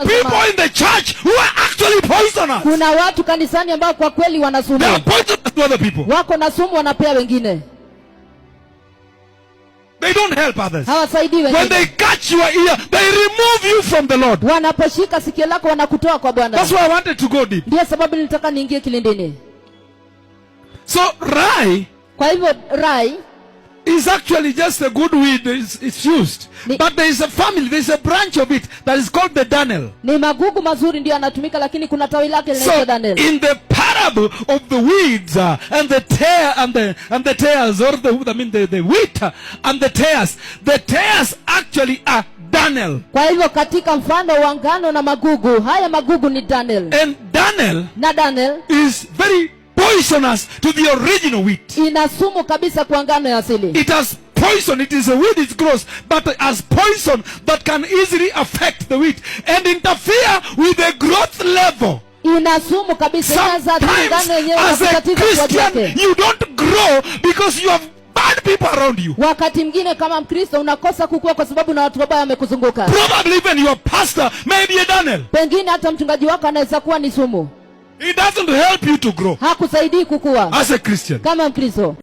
people in the church who are actually poisonous. Kuna watu kanisani ambao kwa kweli wana sumu. They are poisonous to other people. Wako na sumu wanapea wengine. They don't help others. Hawasaidii wengine. When they catch your ear, they remove you from the Lord. Wanaposhika sikio lako wanakutoa kwa Bwana. That's why I wanted to go deep. Ndio sababu nilitaka niingie kilindini. So Rai, kwa hivyo Rai is actually just a good weed. It's used. But there is a family, there is a branch of it that is called the Daniel. Ni magugu mazuri ndio yanatumika, lakini kuna tawi lake linaitwa Daniel. In the parable of the weeds and the tear and the tares, or the wheat and the tares actually are Daniel. Kwa hivyo katika mfano wa ngano na magugu, haya magugu ni Daniel. And Daniel, na Daniel is very poisonous to the original wheat. Ina sumu kabisa kwa ngano ya asili. It has poison. It is a weed, it's gross, but it has poison that can easily affect the wheat and interfere with the growth level. Ina sumu kabisa. Sometimes as a Christian you don't grow because you have bad people around you. Wakati mwingine kama Mkristo unakosa kukua kwa sababu na watu wabaya wamekuzunguka. Probably even your pastor may be a Daniel. Pengine hata mchungaji wako anaweza kuwa ni sumu. It doesn't help you to grow. Hakusaidii kukua as a Christian. Kama Mkristo.